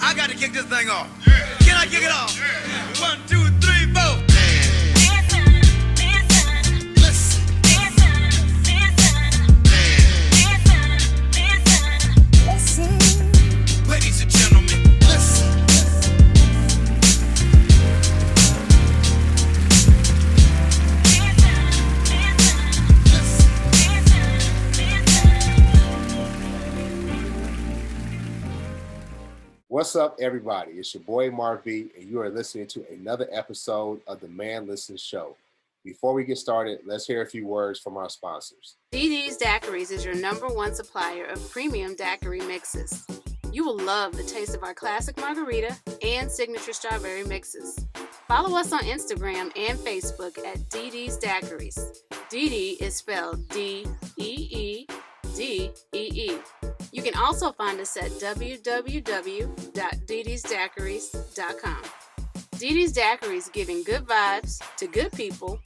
I got to kick this thing off. Can I kick it off? 1, 2, 3, 4. Ladies and gentlemen, listen. What's up, everybody? It's your boy Marv B, and you are listening to another episode of the Man Listens Show. Before we get started, let's hear a few words from our sponsors. DD's Daiquiris is your #1 supplier of premium daiquiri mixes. You will love the taste of our classic margarita and signature strawberry mixes. Follow us on Instagram and Facebook at DD's Daiquiris. DD is spelled DEEDEE. You can also find us at www.dd'sdaiquiris.com. DD's Daiquiris, giving good vibes to good people,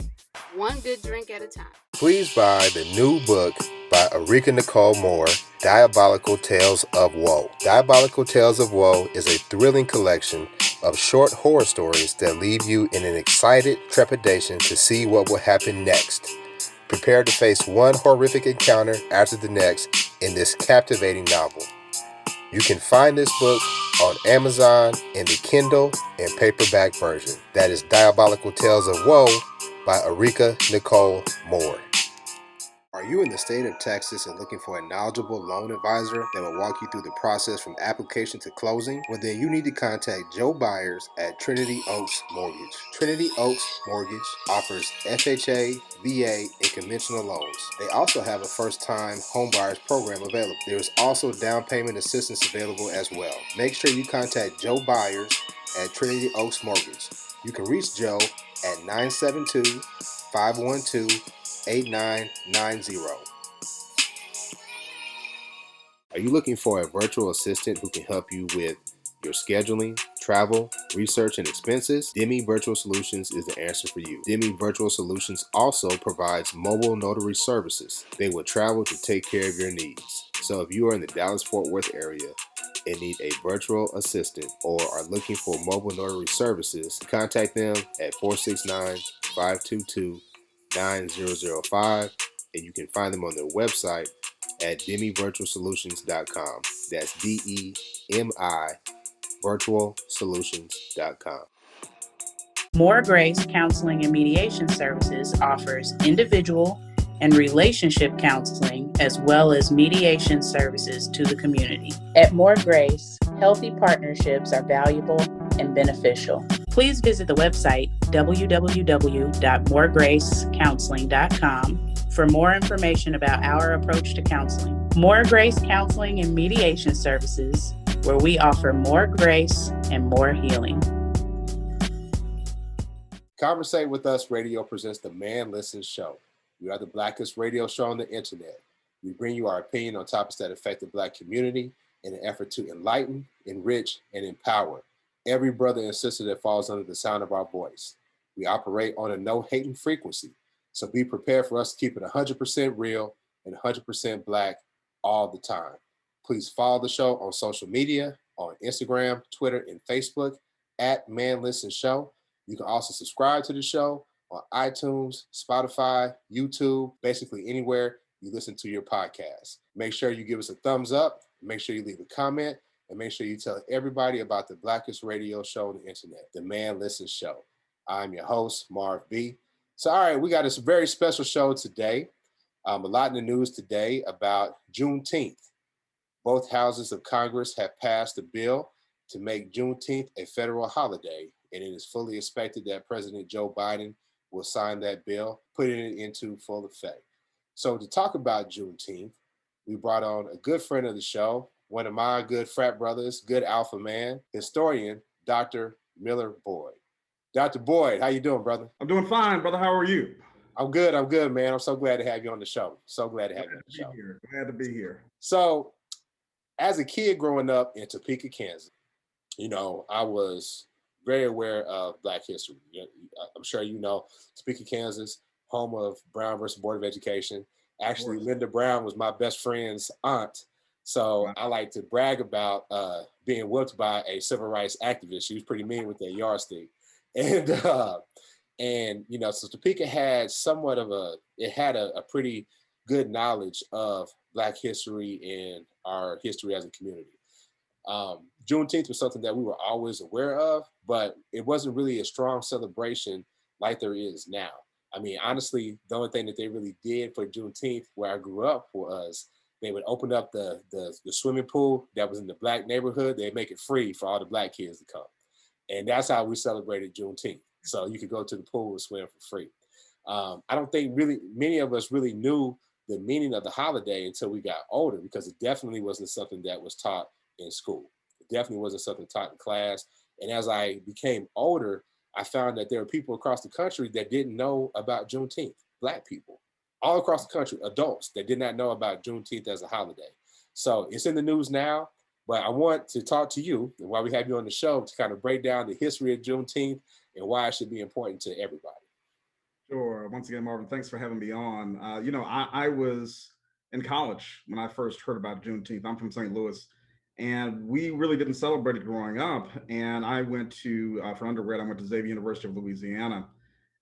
one good drink at a time. Please buy the new book by Erika Nicole Moore, Diabolical Tales of Woe. Diabolical Tales of Woe is a thrilling collection of short horror stories that leave you in an excited trepidation to see what will happen next. Prepare to face one horrific encounter after the next in this captivating novel. You can find this book on Amazon in the Kindle and paperback version. That is Diabolical Tales of Woe by Erika Nicole Moore. Are you in the state of Texas and looking for a knowledgeable loan advisor that will walk you through the process from application to closing? Well, then you need to contact Joe Byers at Trinity Oaks Mortgage. Trinity Oaks Mortgage offers FHA, VA, and conventional loans. They also have a first-time homebuyers program available. There is also down payment assistance available as well. Make sure you contact Joe Byers at Trinity Oaks Mortgage. You can reach Joe at 972-512-8990. Are you looking for a virtual assistant who can help you with your scheduling, travel, research, and expenses? Demi Virtual Solutions is the answer for you. Demi Virtual Solutions also provides mobile notary services. They will travel to take care of your needs. So if you are in the Dallas-Fort Worth area and need a virtual assistant or are looking for mobile notary services, contact them at 469-522-9005, and you can find them on their website at demivirtualsolutions.com. That's DEMI virtualsolutions.com. More Grace Counseling and Mediation Services offers individual and relationship counseling as well as mediation services to the community. At More Grace, healthy partnerships are valuable and beneficial. Please visit the website www.moregracecounseling.com for more information about our approach to counseling. More Grace Counseling and Mediation Services, where we offer more grace and more healing. Conversate with Us Radio presents the Man Listens Show. We are the blackest radio show on the internet. We bring you our opinion on topics that affect the Black community in an effort to enlighten, enrich, and empower every brother and sister that falls under the sound of our voice. We operate on a no-hating frequency, so be prepared for us to keep it 100% real and 100% Black all the time. Please follow the show on social media, on Instagram, Twitter, and Facebook at Man Listen Show. You can also subscribe to the show on iTunes, Spotify, YouTube, basically anywhere you listen to your podcast. Make sure you give us a thumbs up, make sure you leave a comment, and make sure you tell everybody about the blackest radio show on the internet, the Man Listen Show. I'm your host, Marv B. So, all right, we got a very special show today. A lot in the news today about Juneteenth. Both houses of Congress have passed a bill to make Juneteenth a federal holiday, and it is fully expected that President Joe Biden will sign that bill, putting it into full effect. So to talk about Juneteenth, we brought on a good friend of the show, one of my good frat brothers, good alpha man, historian, Dr. Miller Boyd. Dr. Boyd, how you doing, brother? I'm doing fine, brother. How are you? I'm good, man. I'm so glad to have you on the show. So glad to have you on the show. Glad to be here. So, as a kid growing up in Topeka, Kansas, you know, I was very aware of Black history. I'm sure you know Topeka, Kansas, home of Brown versus Board of Education. Actually, Linda Brown was my best friend's aunt So Wow. I like to brag about being whooped by a civil rights activist. She was pretty mean with that yardstick. And so Topeka had somewhat of a pretty good knowledge of Black history and our history as a community. Juneteenth was something that we were always aware of, but it wasn't really a strong celebration like there is now. I mean, honestly, the only thing that they really did for Juneteenth where I grew up was they would open up the swimming pool that was in the Black neighborhood. They'd make it free for all the Black kids to come. And that's how we celebrated Juneteenth. So you could go to the pool and swim for free. I don't think really many of us really knew the meaning of the holiday until we got older, because it definitely wasn't something that was taught in school. It definitely wasn't something taught in class. And as I became older, I found that there were people across the country that didn't know about Juneteenth, Black people, all across the country, adults that did not know about Juneteenth as a holiday. So it's in the news now, but I want to talk to you, and why we have you on the show, to kind of break down the history of Juneteenth and why it should be important to everybody. Sure. Once again, Marvin, thanks for having me on. I was in college when I first heard about Juneteenth. I'm from St. Louis, and we really didn't celebrate it growing up. And I went to, for undergrad, I went to Xavier University of Louisiana.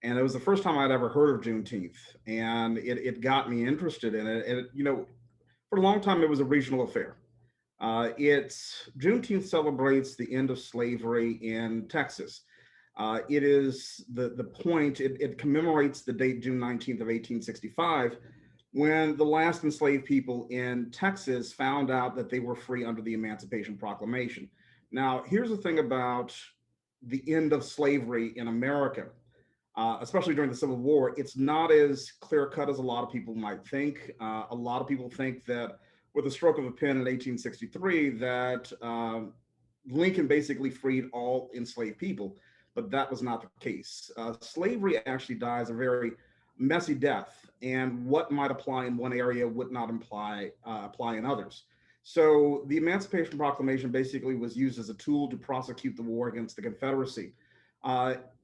And it was the first time I'd ever heard of Juneteenth. And it got me interested in it. And, for a long time, it was a regional affair. Juneteenth celebrates the end of slavery in Texas. It is the point, it commemorates the date June 19th of 1865, when the last enslaved people in Texas found out that they were free under the Emancipation Proclamation. Now, here's the thing about the end of slavery in America, especially during the Civil War. It's not as clear cut as a lot of people might think. A lot of people think that with a stroke of a pen in 1863, that Lincoln basically freed all enslaved people. But that was not the case. Slavery actually dies a very messy death, and what might apply in one area would not apply in others. So the Emancipation Proclamation basically was used as a tool to prosecute the war against the Confederacy.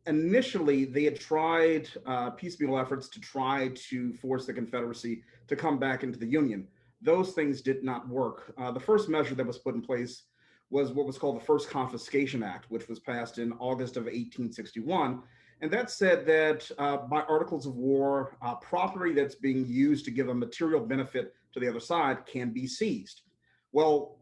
Initially, they had tried piecemeal efforts to try to force the Confederacy to come back into the Union. Those things did not work. The first measure that was put in place was what was called the First Confiscation Act, which was passed in August of 1861. And that said that by articles of war, property that's being used to give a material benefit to the other side can be seized. Well,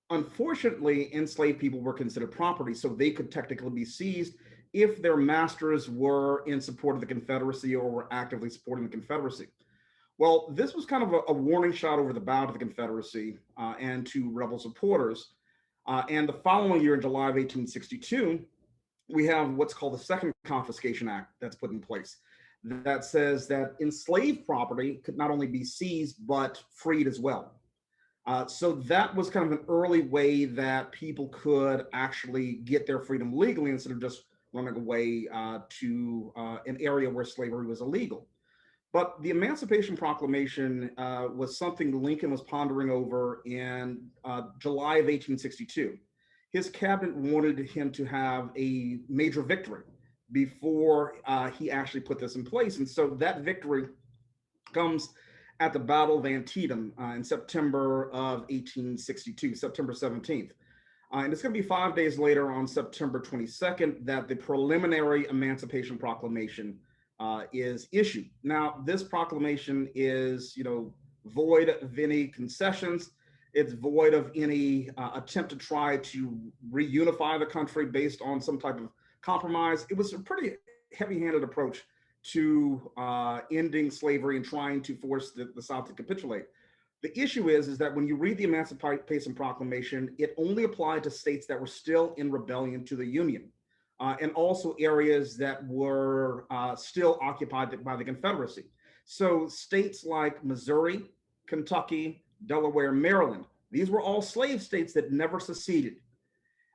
unfortunately, enslaved people were considered property, so they could technically be seized if their masters were in support of the Confederacy or were actively supporting the Confederacy. Well, this was kind of a warning shot over the bow to the Confederacy and to rebel supporters. And the following year, in July of 1862, we have what's called the Second Confiscation Act that's put in place that says that enslaved property could not only be seized, but freed as well. So that was kind of an early way that people could actually get their freedom legally instead of just running away to an area where slavery was illegal. But the Emancipation Proclamation was something Lincoln was pondering over in July of 1862. His cabinet wanted him to have a major victory before he actually put this in place. And so that victory comes at the Battle of Antietam in September of 1862, September 17th. And it's going to be 5 days later, on September 22nd, that the preliminary Emancipation Proclamation is issued. Now, this proclamation is, void of any concessions. It's void of any attempt to try to reunify the country based on some type of compromise. It was a pretty heavy-handed approach to ending slavery and trying to force the South to capitulate. The issue is that when you read the Emancipation Proclamation, it only applied to states that were still in rebellion to the Union. And also areas that were still occupied by the Confederacy. So states like Missouri, Kentucky, Delaware, Maryland, these were all slave states that never seceded.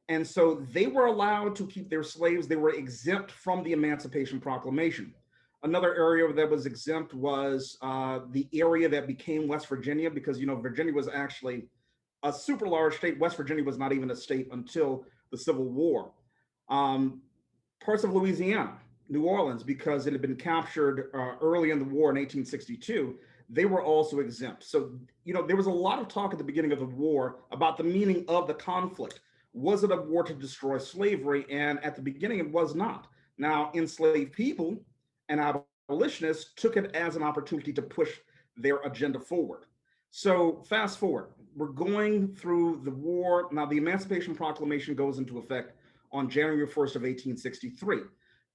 And so they were allowed to keep their slaves. They were exempt from the Emancipation Proclamation. Another area that was exempt was the area that became West Virginia, because, Virginia was actually a super large state. West Virginia was not even a state until the Civil War. Parts of Louisiana, New Orleans, because it had been captured early in the war in 1862, they were also exempt. So, there was a lot of talk at the beginning of the war about the meaning of the conflict. Was it a war to destroy slavery? And at the beginning, it was not. Now, enslaved people and abolitionists took it as an opportunity to push their agenda forward. So fast forward, we're going through the war. Now, the Emancipation Proclamation goes into effect on January 1st of 1863.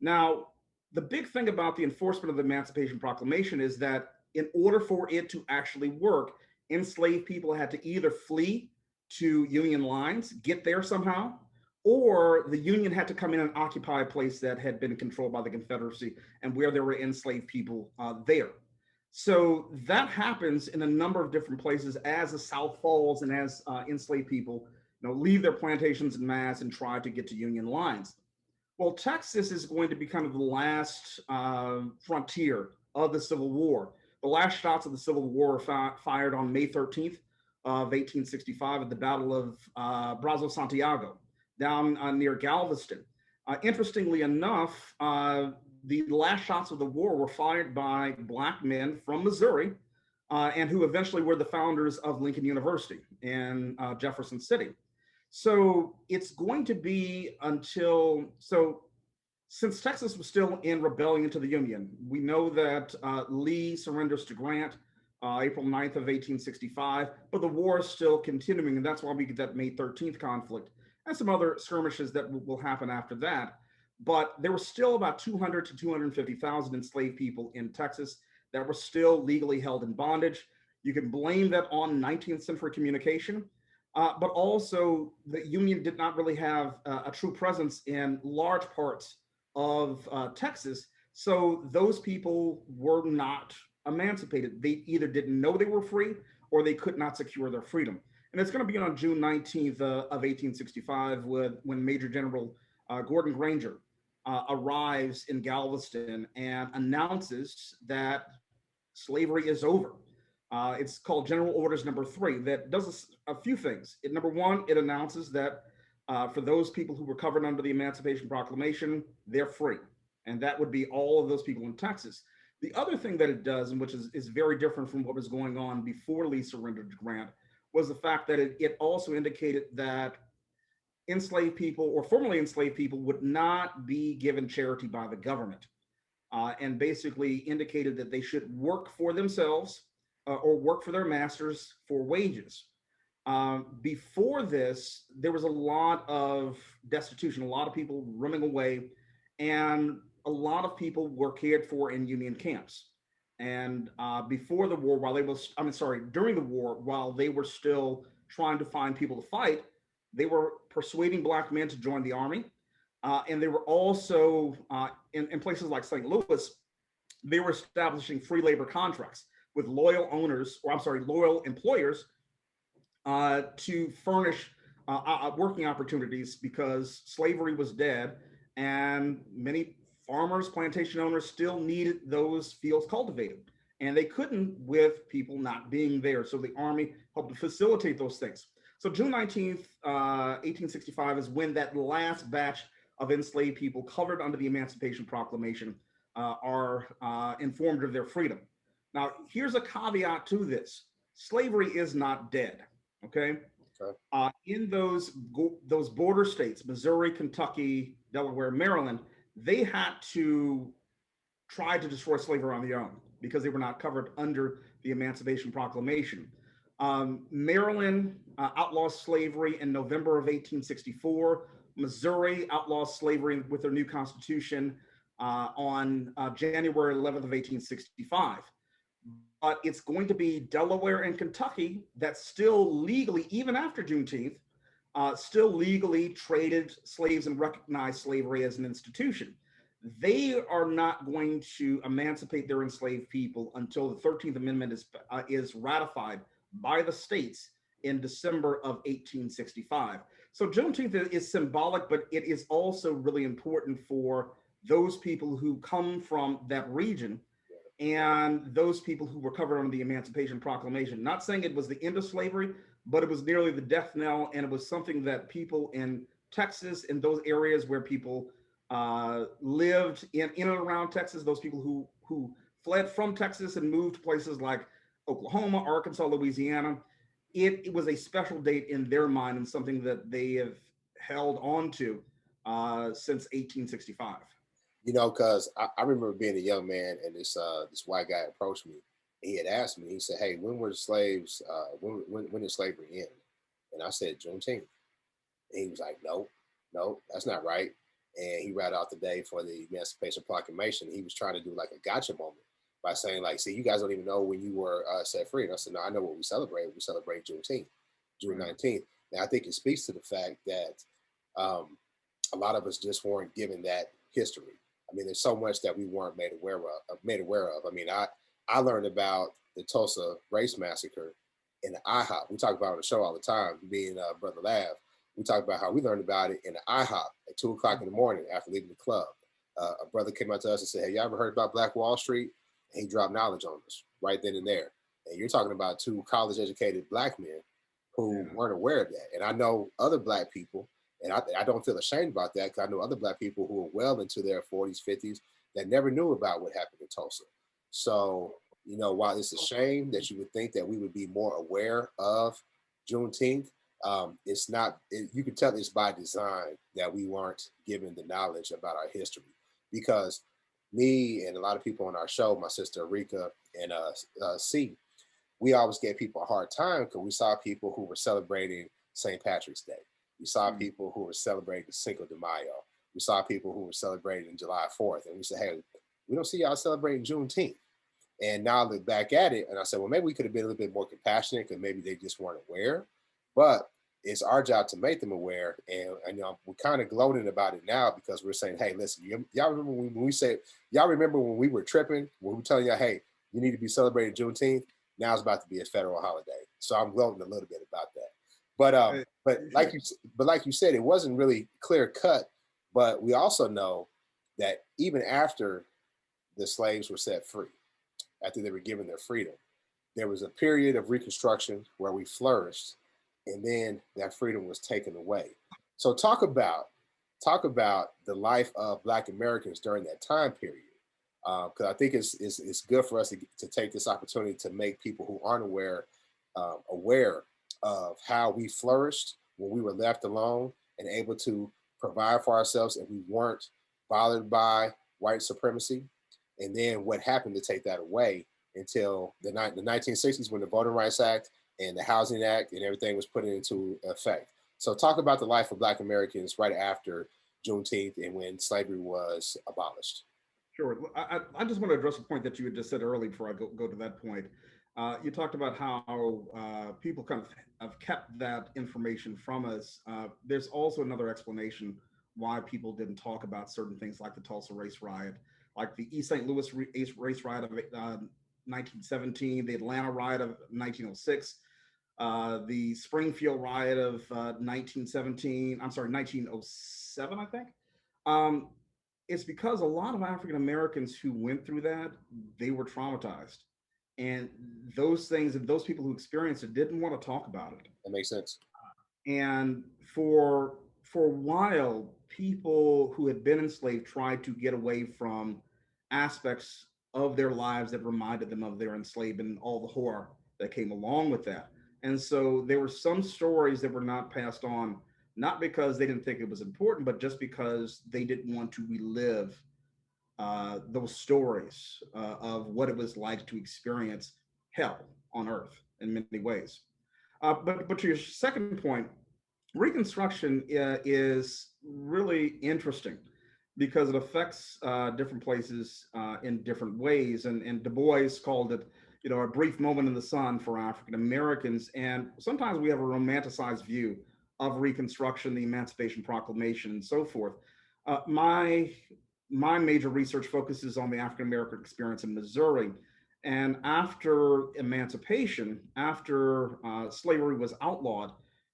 Now, the big thing about the enforcement of the Emancipation Proclamation is that in order for it to actually work, enslaved people had to either flee to Union lines, get there somehow, or the Union had to come in and occupy a place that had been controlled by the Confederacy and where there were enslaved people there. So that happens in a number of different places as the South falls and as enslaved people leave their plantations en masse and try to get to Union lines. Well, Texas is going to be kind of the last frontier of the Civil War. The last shots of the Civil War were fired on May 13th of 1865 at the Battle of Brazos Santiago down near Galveston. Interestingly enough, the last shots of the war were fired by Black men from Missouri and who eventually were the founders of Lincoln University in Jefferson City. So it's going to be since Texas was still in rebellion to the Union, we know that Lee surrenders to Grant April 9th of 1865, but the war is still continuing, and that's why we get that May 13th conflict and some other skirmishes that will happen after that. But there were still about 200 to 250,000 enslaved people in Texas that were still legally held in bondage. You can blame that on 19th century communication, but also the Union did not really have a true presence in large parts of Texas. So those people were not emancipated. They either didn't know they were free or they could not secure their freedom. And it's going to be on June 19th of 1865 when Major General Gordon Granger arrives in Galveston and announces that slavery is over. It's called General Orders Number 3 that does a few things. Number one, it announces that for those people who were covered under the Emancipation Proclamation, they're free. And that would be all of those people in Texas. The other thing that it does, and which is very different from what was going on before Lee surrendered to Grant, was the fact that it also indicated that enslaved people or formerly enslaved people would not be given charity by the government, and basically indicated that they should work for themselves or work for their masters for wages. Before this, there was a lot of destitution, a lot of people running away, and a lot of people were cared for in Union camps. And before the war, during the war, while they were still trying to find people to fight, they were persuading Black men to join the army. And they were also, in places like St. Louis, they were establishing free labor contracts with loyal employers to furnish working opportunities because slavery was dead and many farmers, plantation owners still needed those fields cultivated, and they couldn't with people not being there. So the Army helped to facilitate those things. So June 19th, 1865 is when that last batch of enslaved people covered under the Emancipation Proclamation are informed of their freedom. Now, here's a caveat to this. Slavery is not dead, okay? In those border states, Missouri, Kentucky, Delaware, Maryland, they had to try to destroy slavery on their own because they were not covered under the Emancipation Proclamation. Maryland outlaws slavery in November of 1864. Missouri outlaws slavery with their new constitution on January 11th of 1865. But it's going to be Delaware and Kentucky that still legally, even after Juneteenth, still legally traded slaves and recognized slavery as an institution. They are not going to emancipate their enslaved people until the 13th Amendment is ratified by the states in December of 1865. So Juneteenth is symbolic, but it is also really important for those people who come from that region and those people who were covered under the Emancipation Proclamation. Not saying it was the end of slavery, but it was nearly the death knell, and it was something that people in Texas, in those areas where people lived in and around Texas, those people who fled from Texas and moved to places like Oklahoma, Arkansas, Louisiana, it was a special date in their mind and something that they have held on to since 1865. You know, because I remember being a young man and this white guy approached me. He had asked me. He said, "Hey, when were the slaves? When did slavery end?" And I said, "Juneteenth." And he was like, "No, no, that's not right." And he read out the day for the Emancipation Proclamation. He was trying to do like a gotcha moment by saying, like, "See, you guys don't even know when you were set free." And I said, "No, I know what we celebrate. We celebrate Juneteenth, June Right. 19th." And I think it speaks to the fact that um, a lot of us just weren't given that history. I mean, there's so much that we weren't made aware of. I mean, I learned about the Tulsa race massacre in the IHOP. We talk about it on the show all the time. Being Brother Lav, we talk about how we learned about it in the IHOP at 2 o'clock in the morning after leaving the club. A brother came out to us and said, "Hey, you ever heard about Black Wall Street?" And he dropped knowledge on us right then and there. And you're talking about two college-educated Black men who Yeah. weren't aware of that. And I know other Black people, and I don't feel ashamed about that because I know other Black people who are well into their 40s, 50s that never knew about what happened in Tulsa. So, you know, while it's a shame that you would think that we would be more aware of Juneteenth, it's not, you can tell it's by design that we weren't given the knowledge about our history. Because me and a lot of people on our show, my sister Rika and C, we always gave people a hard time because we saw people who were celebrating St. Patrick's Day. We saw Mm. people who were celebrating Cinco de Mayo. We saw people who were celebrating July 4th. And we said, "Hey, we don't see y'all celebrating Juneteenth." And now I look back at it and I said, well, maybe we could have been a little bit more compassionate because maybe they just weren't aware. But it's our job to make them aware. And you know, we're kind of gloating about it now because we're saying, hey, listen, y'all remember when we say, y'all remember when we were tripping, when we were telling y'all, hey, you need to be celebrating Juneteenth. Now it's about to be a federal holiday. So I'm gloating a little bit about that. But Uh, like you said, it wasn't really clear cut. But we also know that even after the slaves were set free, after they were given their freedom, there was a period of Reconstruction where we flourished, and then that freedom was taken away. So talk about the life of Black Americans during that time period, because I think it's good for us to take this opportunity to make people who aren't aware of how we flourished when we were left alone and able to provide for ourselves, and we weren't bothered by white supremacy, and then what happened to take that away until the 1960s when the Voting Rights Act and the Housing Act and everything was put into effect. So talk about the life of Black Americans right after Juneteenth and when slavery was abolished. Sure. I just want to address a point that you had just said earlier before I go to that point. You talked about how people kind of have kept that information from us. There's also another explanation why people didn't talk about certain things like the Tulsa race riot, like the East St. Louis race riot of 1917, the Atlanta riot of 1906, the Springfield riot of 1917. I'm sorry, 1907, I think. Um, it's because a lot of African Americans who went through that, they were traumatized. And those things and those people who experienced it didn't want to talk about it. That makes sense. And for a while, people who had been enslaved tried to get away from aspects of their lives that reminded them of their enslavement and all the horror that came along with that. And so there were some stories that were not passed on, not because they didn't think it was important, but just because they didn't want to relive those stories of what it was like to experience hell on earth in many ways. But to your second point, Reconstruction is really interesting because it affects different places in different ways. And Du Bois called it, you know, a brief moment in the sun for African Americans. And sometimes we have a romanticized view of Reconstruction, the Emancipation Proclamation, and so forth. My major research focuses on the African American experience in Missouri. And after emancipation, after slavery was outlawed,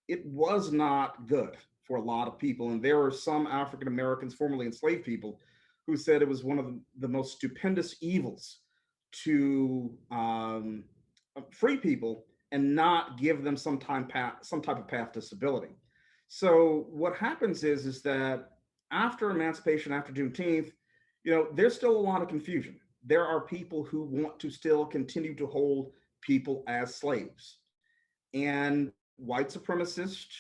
it was not good for a lot of people. And there were some African Americans, formerly enslaved people, who said it was one of the most stupendous evils to free people and not give them some type of path to stability. So what happens is that after emancipation, after Juneteenth, you know, there's still a lot of confusion. There are people who want to still continue to hold people as slaves. And white supremacists,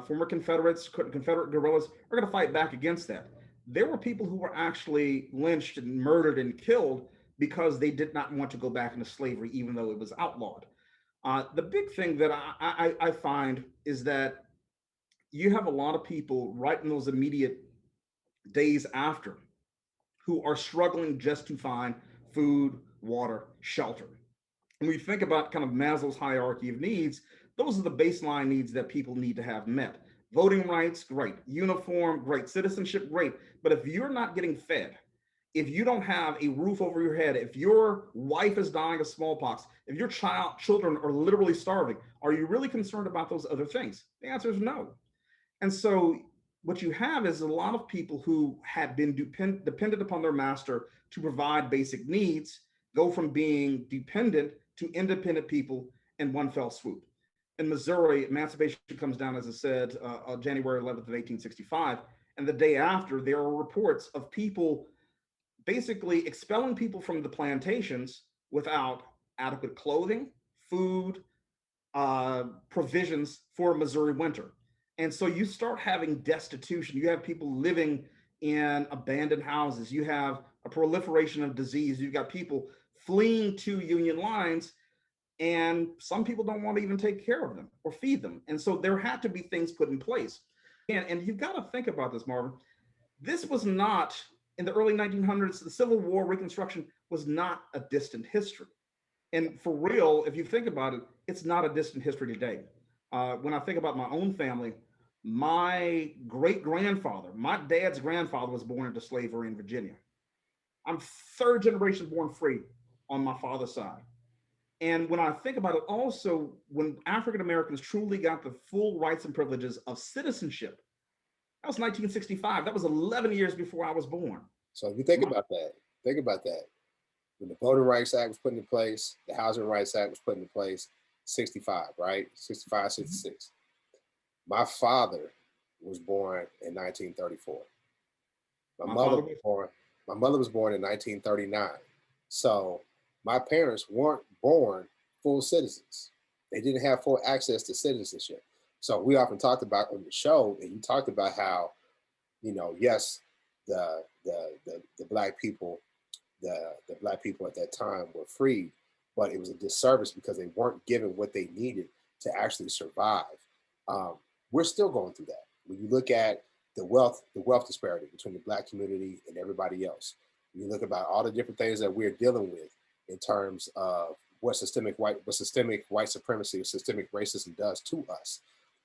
former Confederates, Confederate guerrillas are going to fight back against that. There were people who were actually lynched and murdered and killed because they did not want to go back into slavery, even though it was outlawed. The big thing that I find is that you have a lot of people right in those immediate days after who are struggling just to find food, water, shelter. And when you think about kind of Maslow's hierarchy of needs, those are the baseline needs that people need to have met. Voting rights, great. Uniform, great. Citizenship, great. But if you're not getting fed, if you don't have a roof over your head, if your wife is dying of smallpox, if your children are literally starving, are you really concerned about those other things? The answer is no. And so what you have is a lot of people who had been dependent upon their master to provide basic needs go from being dependent to independent people in one fell swoop. In Missouri, emancipation comes down, as I said, on January 11th of 1865. And the day after, there are reports of people basically expelling people from the plantations without adequate clothing, food, provisions for Missouri winter. And so you start having destitution. You have people living in abandoned houses. You have a proliferation of disease. You've got people fleeing to Union lines, and some people don't want to even take care of them or feed them. And so there had to be things put in place. And you've got to think about this, Marvin. This was not, in the early 1900s, the Civil War, Reconstruction was not a distant history. And for real, if you think about it, it's not a distant history today. When I think about my own family, my great-grandfather, my dad's grandfather, was born into slavery in Virginia. I'm third generation born free on my father's side. And when I think about it, also, when African Americans truly got the full rights and privileges of citizenship, that was 1965. That was 11 years before I was born. So if you think about that. When the Voting Rights Act was put into place, the Housing Rights Act was put into place, 65, right? 65, 66. My father was born in 1934. My mother was born in 1939. So my parents weren't born full citizens. They didn't have full access to citizenship. So we often talked about on the show, and you talked about how, yes, the black people, the black people at that time were freed, but it was a disservice because they weren't given what they needed to actually survive. We're still going through that. When you look at the wealth disparity between the black community and everybody else, when you look about all the different things that we're dealing with in terms of what systemic white supremacy or systemic racism does to us,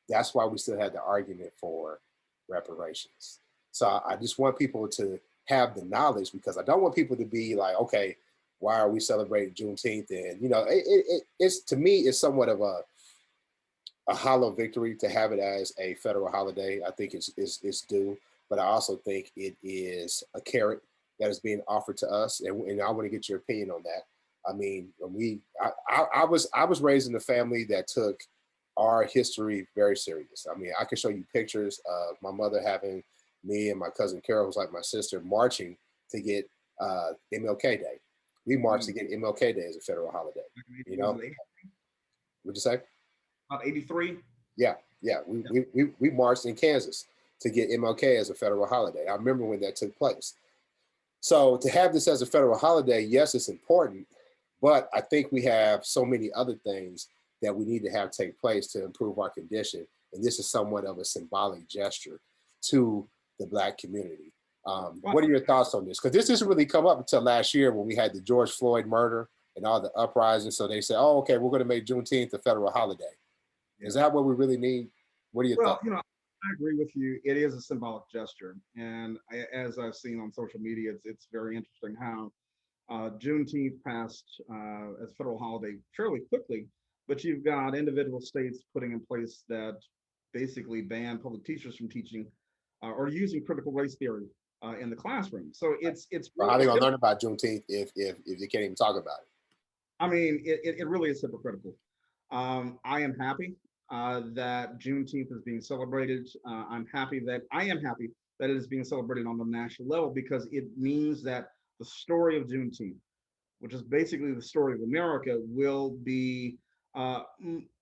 that's why we still had the argument for reparations. So I just want people to have the knowledge, because I don't want people to be like, okay, why are we celebrating Juneteenth? And it's, to me, it's somewhat of a hollow victory to have it as a federal holiday. I think it's due, but I also think it is a carrot that is being offered to us, and I want to get your opinion on that. I mean, I was raised in a family that took our history very serious. I mean, I can show you pictures of my mother having me and my cousin Carol, who's like my sister, marching to get MLK Day. We marched to get MLK Day as a federal holiday. What'd you say? About 83. Yeah. We marched in Kansas to get MLK as a federal holiday. I remember when that took place. So to have this as a federal holiday, yes, it's important, but I think we have so many other things that we need to have take place to improve our condition. And this is somewhat of a symbolic gesture to the Black community. What are your thoughts on this? Because this doesn't really come up until last year when we had the George Floyd murder and all the uprisings. So they said, oh, okay, we're going to make Juneteenth a federal holiday. Is that what we really need? What are your thoughts? I agree with you. It is a symbolic gesture. And as I've seen on social media, it's very interesting how Juneteenth passed as a federal holiday fairly quickly, but you've got individual states putting in place that basically ban public teachers from teaching or using critical race theory in the classroom. So it's how are they gonna learn about Juneteenth if they can't even talk about it? I mean, it really is hypocritical. I am happy that Juneteenth is being celebrated. I am happy that it is being celebrated on the national level, because it means that the story of Juneteenth, which is basically the story of America, will be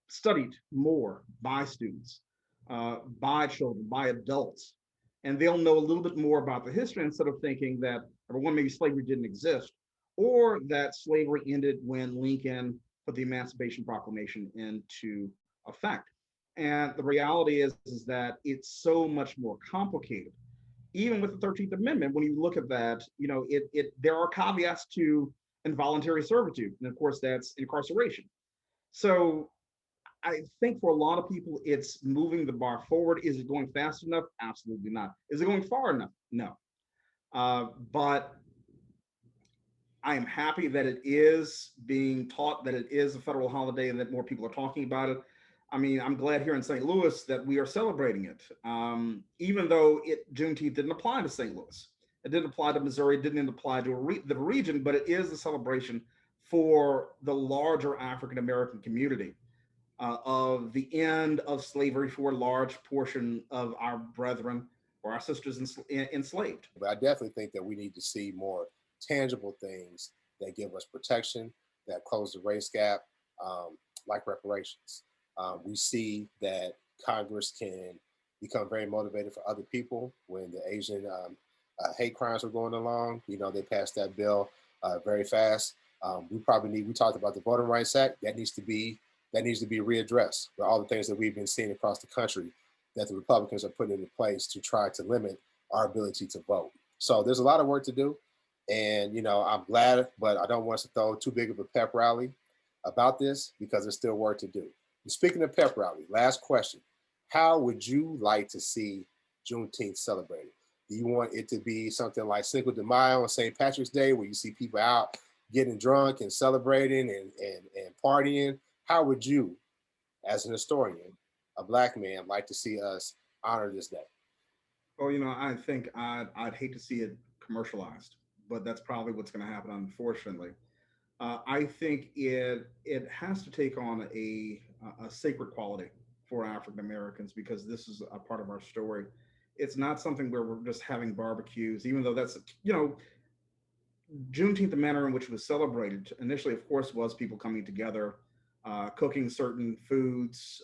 studied more by students, by children, by adults, and they'll know a little bit more about the history instead of thinking that, number one, maybe slavery didn't exist, or that slavery ended when Lincoln put the Emancipation Proclamation into effect. And the reality is that it's so much more complicated. Even with the 13th Amendment, when you look at that, there are caveats to involuntary servitude, and of course that's incarceration. So I think for a lot of people, it's moving the bar forward. Is it going fast enough? Absolutely not. Is it going far enough? No. But I am happy that it is being taught, that it is a federal holiday, and that more people are talking about it. I mean, I'm glad here in St. Louis that we are celebrating it, even though Juneteenth didn't apply to St. Louis. It didn't apply to Missouri. It didn't apply to the region, but it is a celebration for the larger African American community of the end of slavery for a large portion of our brethren or our sisters enslaved. But I definitely think that we need to see more tangible things that give us protection, that close the race gap, like reparations. We see that Congress can become very motivated for other people. When the Asian hate crimes were going along, they passed that bill very fast. We talked about the Voting Rights Act. That needs to be readdressed with all the things that we've been seeing across the country that the Republicans are putting into place to try to limit our ability to vote. So there's a lot of work to do. And, I'm glad, but I don't want us to throw too big of a pep rally about this because there's still work to do. And speaking of pep rally, last question. How would you like to see Juneteenth celebrated? Do you want it to be something like Cinco de Mayo on St. Patrick's Day, where you see people out getting drunk and celebrating and partying? How would you, as an historian, a Black man, like to see us honor this day? Well, I think I'd hate to see it commercialized, but that's probably what's going to happen, unfortunately. I think it has to take on a sacred quality for African Americans, because this is a part of our story. It's not something where we're just having barbecues, even though that's, Juneteenth, the manner in which it was celebrated initially, of course, was people coming together, cooking certain foods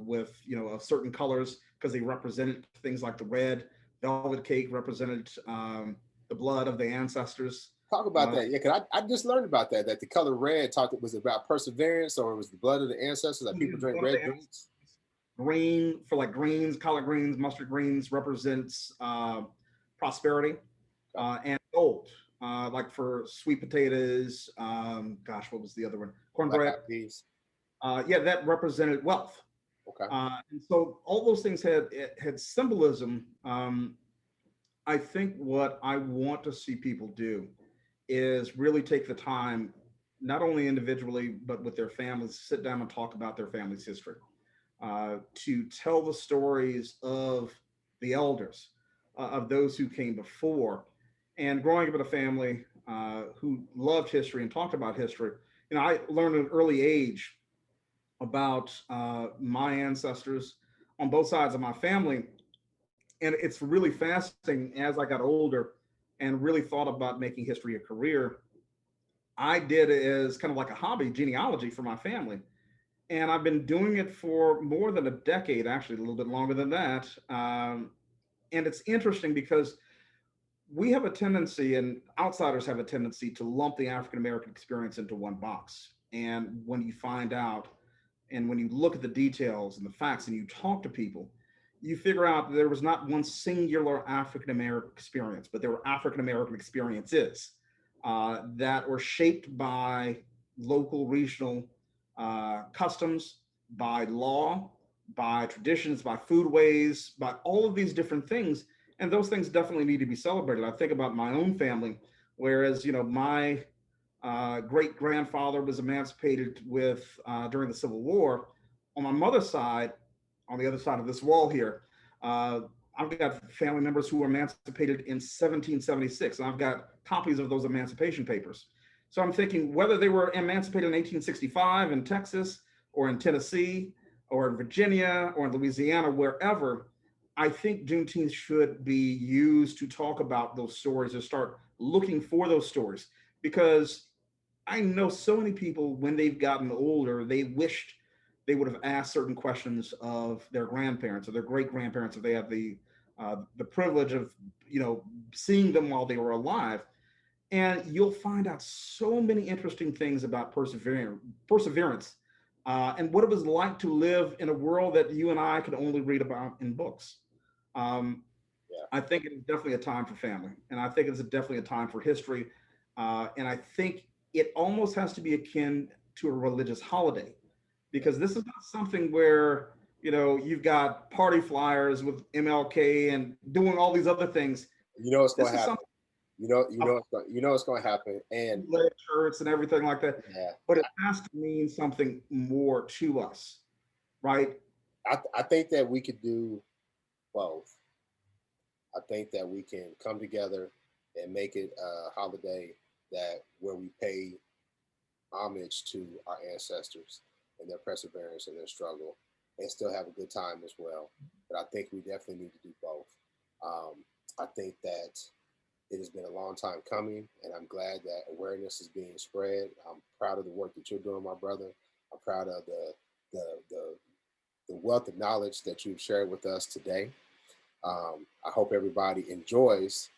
with, of certain colors, because they represented things like the red velvet cake represented the blood of the ancestors. Talk about that. Yeah, because I just learned about that the color red was about perseverance, or it was the blood of the ancestors, that people drink red drinks. Green, for like greens, collard greens, mustard greens, represents prosperity, and gold, like for sweet potatoes. What was the other one? Cornbread. That represented wealth. Okay. And so all those things had symbolism. I think what I want to see people do is really take the time, not only individually, but with their families, sit down and talk about their family's history, to tell the stories of the elders, of those who came before. And growing up in a family who loved history and talked about history, I learned at an early age about my ancestors on both sides of my family. And it's really fascinating. As I got older and really thought about making history a career, I did it as kind of like a hobby, genealogy for my family. And I've been doing it for more than a decade, actually a little bit longer than that. And it's interesting because we have a tendency, and outsiders have a tendency, to lump the African American experience into one box. And when you find out, and when you look at the details and the facts and you talk to people, you figure out that there was not one singular African American experience, but there were African American experiences that were shaped by local, regional customs, by law, by traditions, by foodways, by all of these different things. And those things definitely need to be celebrated. I think about my own family, whereas, my great grandfather was emancipated during the Civil War. On my mother's side, on the other side of this wall here, I've got family members who were emancipated in 1776, and I've got copies of those emancipation papers. So I'm thinking, whether they were emancipated in 1865 in Texas, or in Tennessee, or in Virginia, or in Louisiana, wherever, I think Juneteenth should be used to talk about those stories, or start looking for those stories. Because I know so many people when they've gotten older, they wished they would have asked certain questions of their grandparents or their great grandparents if they have the privilege of seeing them while they were alive. And you'll find out so many interesting things about perseverance, and what it was like to live in a world that you and I could only read about in books. Um, Yeah. I think it's definitely a time for family, and I think it's definitely a time for history. And I think it almost has to be akin to a religious holiday, because this is not something where you've got party flyers with MLK and doing all these other things. You know what's This going to is happen. something You know what's going to happen. And leg shirts and everything like that. yeah, But it has to mean something more to us, right? I think that we could do both. I think that we can come together and make it a holiday that where we pay homage to our ancestors and their perseverance and their struggle, and still have a good time as well. But I think we definitely need to do both. I think that it has been a long time coming, and I'm glad that awareness is being spread. I'm proud of the work that you're doing, my brother. I'm proud of the wealth of knowledge that you've shared with us today. I hope everybody enjoys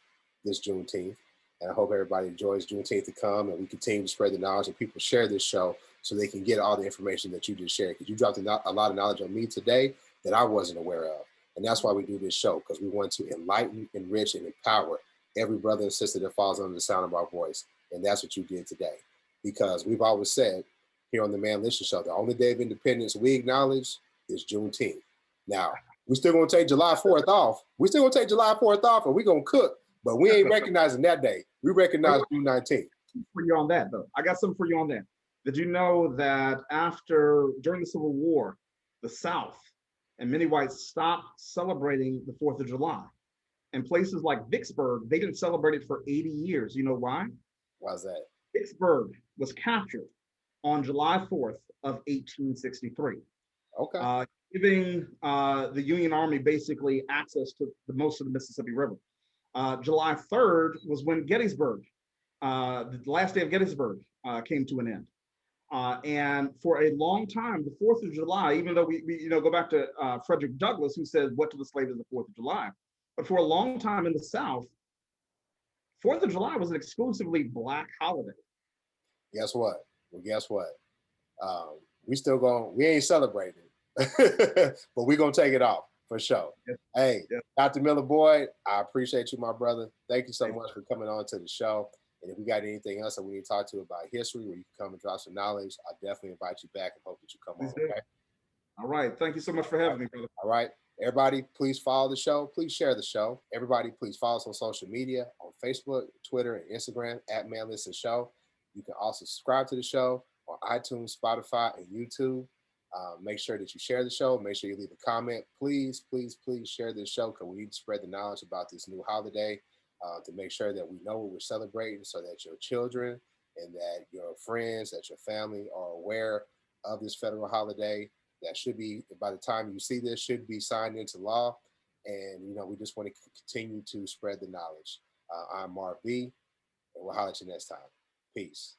this Juneteenth, and I hope everybody enjoys Juneteenth to come, and we continue to spread the knowledge and people share this show so they can get all the information that you just shared, because you dropped a lot of knowledge on me today that I wasn't aware of. And that's why we do this show, because we want to enlighten, enrich, and empower every brother and sister that falls under the sound of our voice. And that's what you did today. Because we've always said here on the Man Listen Show, the only day of independence we acknowledge is Juneteenth. Now, we're still going to take July 4th off. We're still going to take July 4th off, and we're going to cook. But we ain't recognizing that day. We recognize June 19th. For you on that, though. I got something for you on that. Did you know that during the Civil War, the South and many whites stopped celebrating the 4th of July? And places like Vicksburg, they didn't celebrate it for 80 years. You know why? Why's that? Vicksburg was captured on July 4th of 1863. Okay. Giving the Union Army basically access to most of the Mississippi River. July 3rd was when Gettysburg, the last day of Gettysburg, came to an end. And for a long time, the 4th of July, even though we go back to Frederick Douglass, who said, "What to the slave is the 4th of July?" But for a long time in the South, 4th of July was an exclusively Black holiday. Guess what? Well, guess what? We ain't celebrating, but we're going to take it off for sure. Yes. Hey, Yes. Dr. Miller Boyd, I appreciate you, my brother. Thank you so much for coming on to the show. And if we got anything else that we need to talk to about history, where you can come and drop some knowledge, I definitely invite you back and hope that you come on. Okay? All right. Thank you so much for having me, brother. All right. Everybody, please follow the show. Please share the show. Everybody, please follow us on social media, on Facebook, Twitter, and Instagram at Man Listen Show. You can also subscribe to the show on iTunes, Spotify, and YouTube. Make sure that you share the show. Make sure you leave a comment. Please, please, please share this show, because we need to spread the knowledge about this new holiday, to make sure that we know what we're celebrating, so that your children and that your friends, that your family are aware of this federal holiday that should be, by the time you see this, should be signed into law. And, we just want to continue to spread the knowledge. I'm Marv B, and we'll holler at you next time. Peace.